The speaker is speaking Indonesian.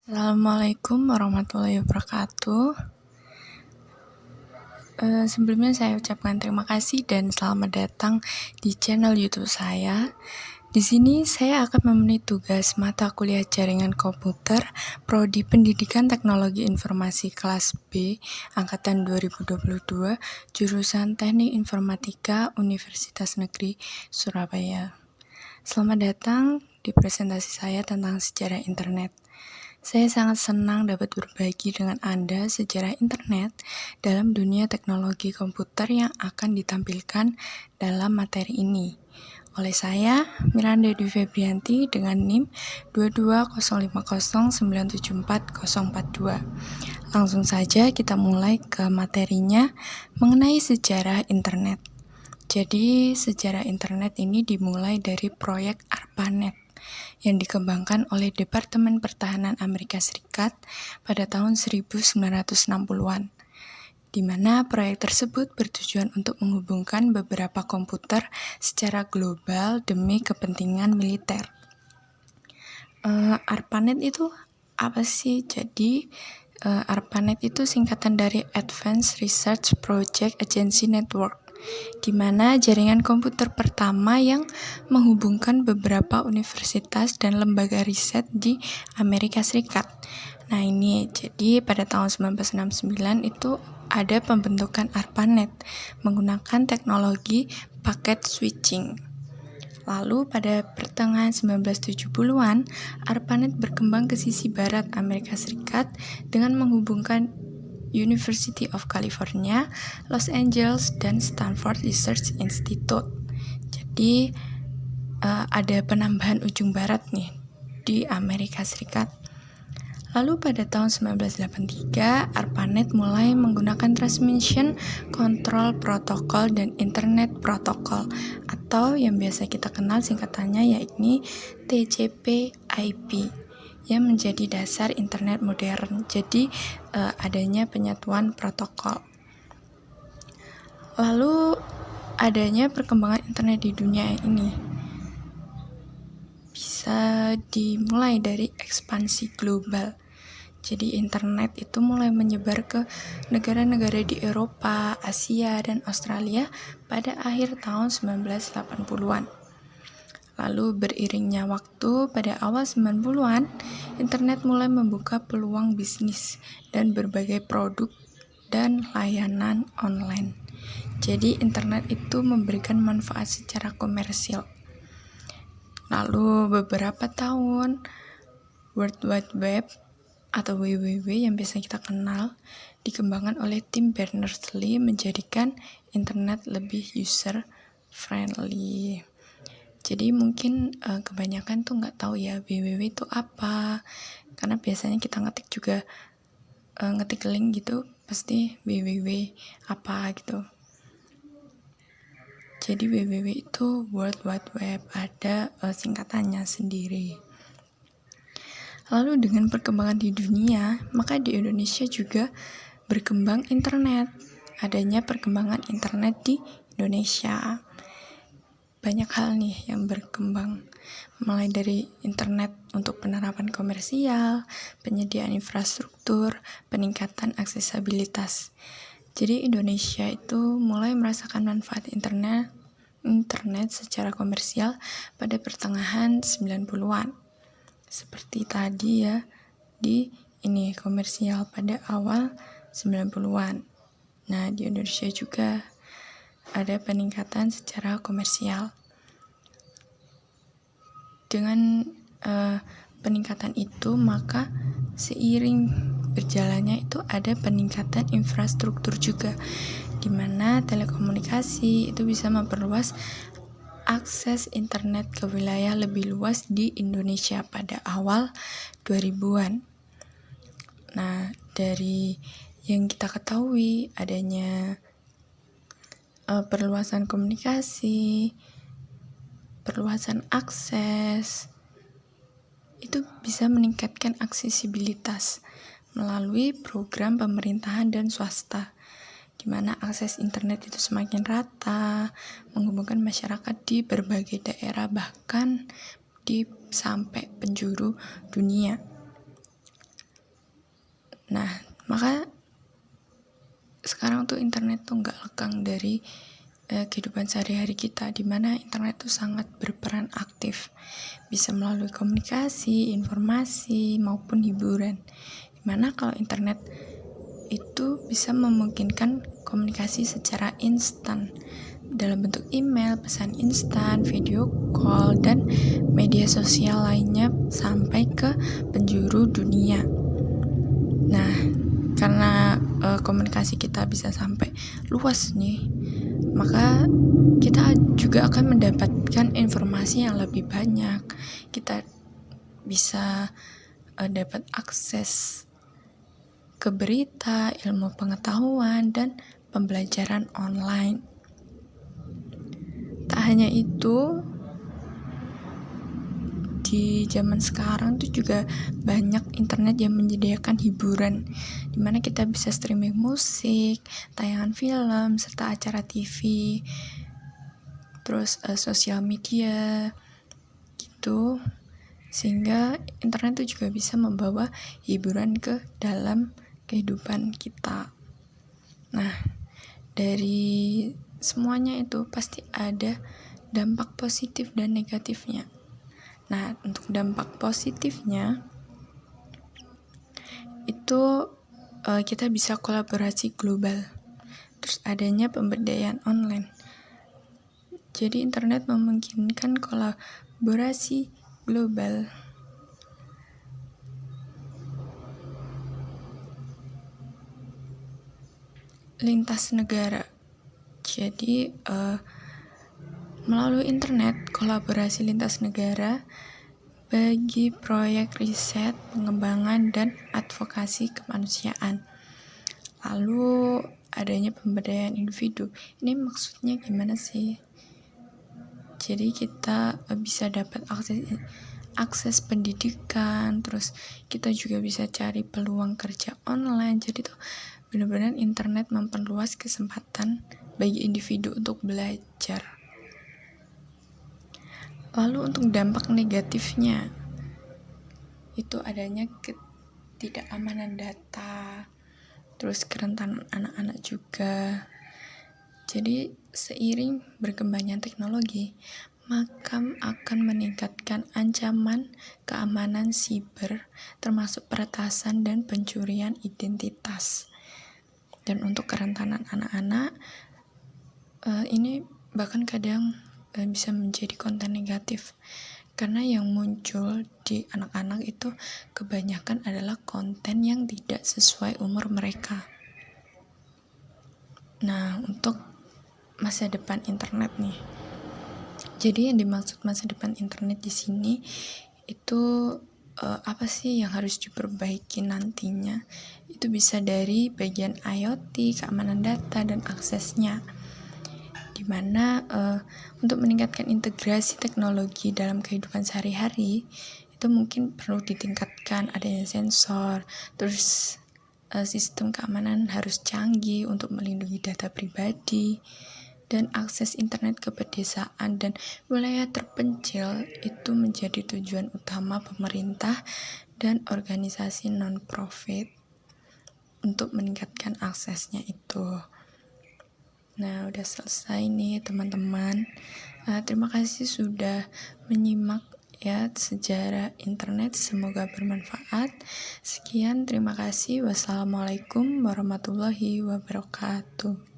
Assalamualaikum warahmatullahi wabarakatuh. Sebelumnya saya ucapkan terima kasih dan selamat datang di channel YouTube saya. Di sini saya akan memenuhi tugas mata kuliah jaringan komputer Prodi Pendidikan Teknologi Informasi kelas B angkatan 2022 jurusan Teknik Informatika Universitas Negeri Surabaya. Selamat datang di presentasi saya tentang sejarah internet. Saya sangat senang dapat berbagi dengan Anda sejarah internet dalam dunia teknologi komputer yang akan ditampilkan dalam materi ini. Oleh saya, Miranda Dwi Febrianti dengan NIM 22050974042. Langsung saja kita mulai ke materinya mengenai sejarah internet. Jadi, sejarah internet ini dimulai dari proyek ARPANET yang dikembangkan oleh Departemen Pertahanan Amerika Serikat pada tahun 1960-an, di mana proyek tersebut bertujuan untuk menghubungkan beberapa komputer secara global demi kepentingan militer. ARPANET itu apa sih? Jadi, ARPANET itu singkatan dari Advanced Research Project Agency Network, di mana jaringan komputer pertama yang menghubungkan beberapa universitas dan lembaga riset di Amerika Serikat. Nah ini, jadi pada tahun 1969 itu ada pembentukan ARPANET menggunakan teknologi paket switching. Lalu pada pertengahan 1970-an, ARPANET berkembang ke sisi barat Amerika Serikat dengan menghubungkan University of California, Los Angeles, dan Stanford Research Institute. Jadi ada penambahan ujung barat nih di Amerika Serikat. Lalu pada tahun 1983, ARPANET mulai menggunakan Transmission Control Protocol dan Internet Protocol, atau yang biasa kita kenal singkatannya yakni TCP/IP, yang menjadi dasar internet modern. Jadi adanya penyatuan protokol. Lalu adanya perkembangan internet di dunia ini bisa dimulai dari ekspansi global. Jadi internet itu mulai menyebar ke negara-negara di Eropa, Asia, dan Australia pada akhir tahun 1980-an. Lalu beriringnya waktu, pada awal 90-an, internet mulai membuka peluang bisnis dan berbagai produk dan layanan online. Jadi internet itu memberikan manfaat secara komersial. Lalu beberapa tahun, World Wide Web atau WWW yang biasa kita kenal dikembangkan oleh tim Berners-Lee menjadikan internet lebih user friendly. Jadi mungkin kebanyakan tuh nggak tahu ya WWW itu apa, karena biasanya kita ngetik juga ngetik link gitu pasti WWW apa gitu. Jadi WWW itu World Wide Web, ada singkatannya sendiri. Lalu dengan perkembangan di dunia, maka di Indonesia juga berkembang internet. Adanya perkembangan internet di Indonesia. Banyak hal nih yang berkembang, mulai dari internet untuk penerapan komersial, penyediaan infrastruktur, peningkatan aksesibilitas. Jadi Indonesia itu mulai merasakan manfaat internet secara komersial pada pertengahan 90-an. Seperti tadi ya, di ini komersial pada awal 90-an. Nah, di Indonesia juga ada peningkatan secara komersial. Dengan peningkatan itu, maka seiring berjalannya itu ada peningkatan infrastruktur juga, di mana telekomunikasi itu bisa memperluas akses internet ke wilayah lebih luas di Indonesia pada awal 2000-an. Nah, dari yang kita ketahui adanya perluasan komunikasi, perluasan akses, itu bisa meningkatkan aksesibilitas melalui program pemerintahan dan swasta, di mana akses internet itu semakin rata, menghubungkan masyarakat di berbagai daerah, bahkan di sampai penjuru dunia. Nah, maka sekarang tuh internet tuh nggak lekang dari kehidupan sehari-hari kita, dimana internet tuh sangat berperan aktif, bisa melalui komunikasi, informasi, maupun hiburan. Dimana kalau internet itu bisa memungkinkan komunikasi secara instan dalam bentuk email, pesan instan, video call, dan media sosial lainnya sampai ke penjuru dunia. Nah, karena komunikasi kita bisa sampai luas nih, maka kita juga akan mendapatkan informasi yang lebih banyak. Kita bisa dapat akses ke berita, ilmu pengetahuan, dan pembelajaran online. Tak hanya itu, di zaman sekarang tuh juga banyak internet yang menyediakan hiburan, dimana kita bisa streaming musik, tayangan film, serta acara TV, terus sosial media gitu, sehingga internet tuh juga bisa membawa hiburan ke dalam kehidupan kita. Nah, dari semuanya itu pasti ada dampak positif dan negatifnya. Nah, untuk dampak positifnya itu kita bisa kolaborasi global, terus adanya pemberdayaan online. Jadi internet memungkinkan kolaborasi global. Lintas negara. Jadi melalui internet, kolaborasi lintas negara bagi proyek riset, pengembangan, dan advokasi kemanusiaan. Lalu adanya pemberdayaan individu. Ini maksudnya gimana sih? Jadi kita bisa dapat akses pendidikan, terus kita juga bisa cari peluang kerja online. Jadi tuh benar-benar internet memperluas kesempatan bagi individu untuk belajar. Lalu untuk dampak negatifnya, itu adanya ketidakamanan data, terus kerentanan anak-anak juga. Jadi seiring berkembangnya teknologi, maka akan meningkatkan ancaman keamanan siber, termasuk peretasan dan pencurian identitas. Dan untuk kerentanan anak-anak, ini bahkan kadang bisa menjadi konten negatif, karena yang muncul di anak-anak itu kebanyakan adalah konten yang tidak sesuai umur mereka. Nah, untuk masa depan internet nih, jadi yang dimaksud masa depan internet di sini itu apa sih yang harus diperbaiki nantinya? Itu bisa dari bagian IoT, keamanan data, dan aksesnya, dimana untuk meningkatkan integrasi teknologi dalam kehidupan sehari-hari itu mungkin perlu ditingkatkan adanya sensor, terus sistem keamanan harus canggih untuk melindungi data pribadi, dan akses internet ke pedesaan dan wilayah terpencil itu menjadi tujuan utama pemerintah dan organisasi non-profit untuk meningkatkan aksesnya itu. Nah, udah selesai nih teman-teman. Terima kasih sudah menyimak ya sejarah internet, semoga bermanfaat. Sekian, terima kasih. Wassalamualaikum warahmatullahi wabarakatuh.